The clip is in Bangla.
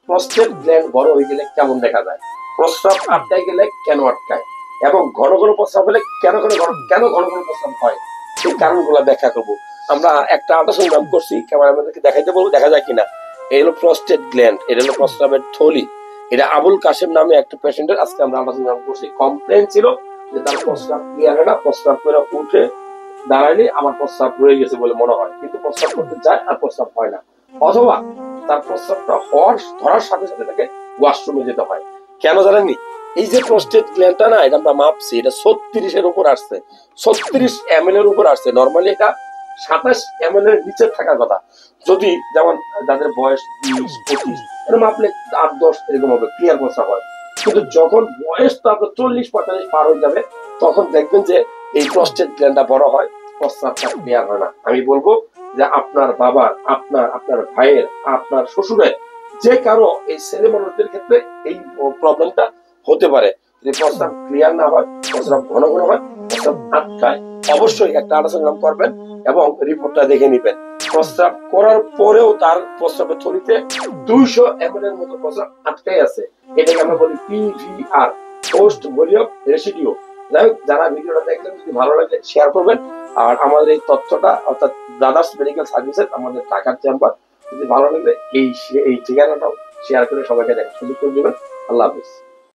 প্রস্টেট গ্ল্যান্ড বড় হয়ে গেলে কেমন দেখা যায়, প্রস্রাব আটকায় গেলে কেন আটকায়, এবং ঘন ঘন প্রস্রাব হলে কেন ঘন ঘন প্রস্রাব হয়, সেই কারণগুলো ব্যাখ্যা করবো। আমরা একটা আল্ট্রাসাউন্ড করছি, ক্যামেরাম্যানকে দেখাইতে বলবো, দেখা যায় কিনা। এই হলো প্রস্টেট গ্ল্যান্ড, এটা হলো প্রস্রাবের থলি। এটা আবুল কাশেম নামে একটা পেশেন্টের আজকে আমরা আল্ট্রাসাউন্ড করছি। কমপ্লেন ছিল যে তার প্রস্রাব ক্লিয়ার হয় না, প্রস্রাব করে উঠে দাঁড়াইলে আমার প্রস্রাব রয়ে গেছে বলে মনে হয়, কিন্তু প্রস্রাব করতে যায় আর প্রস্রাব হয় না, অথবা তার প্রস্রাবটা ধরার সাথে সাথে তাকে ওয়াশরুমে যেতে হয়। কেন জানেননি? এই যে প্রস্টেট গ্ল্যান্ডটা না, এটা আমরা মাপছি, এটা 36 এর উপর আসছে, 36 ml এর উপর আসছে। নর্মালি এটা 27 ml এর নিচে থাকার কথা। যদি যেমন যাদের বয়স 20-25 এটা মাপলে 8-10 এরকম হবে, ক্লিয়ার প্রস্রাব হয়। কিন্তু যখন বয়সটা আপনার 40-45 পার হয়ে যাবে, তখন দেখবেন যে এই প্রস্টেট গ্ল্যান্ডটা বড় হয়, প্রস্রাবটা ক্লিয়ার হয় না। আমি বলবো যে আপনার বাবার, আপনার ভাইয়ের, আপনার শ্বশুরের, যে কারো এই ছেলে মানুষদের ক্ষেত্রে এই প্রবলেমটা হতে পারে। যে প্রস্রাব ক্লিয়ার না হয়, প্রস্রাব ঘন ঘন হয়, প্রস্রাব আটকায়, অবশ্যই একটা আল্ট্রাসাউন্ড করবেন এবং রিপোর্টটা দেখে নিবেন। প্রস্রাব করার পরেও তার প্রস্রাবের থলিতে 200 ml এর মতো প্রস্রাব আটকাই আছে, এটাকে আমরা বলি PVR, পোস্ট ভলিউম রেসিডিউ। যাই হোক, যারা ভিডিওটা দেখলেন যদি ভালো লাগে শেয়ার করবেন। আর আমাদের এই তথ্যটা, অর্থাৎ ব্রাদার্স মেডিকেল সার্ভিসেস, আমাদের ঢাকার চেম্বার, যদি ভালো লাগলে এই ঠিকানাটাও শেয়ার করে সবাইকে দেখার সুযোগ করে দিবেন। আল্লাহ হাফিজ।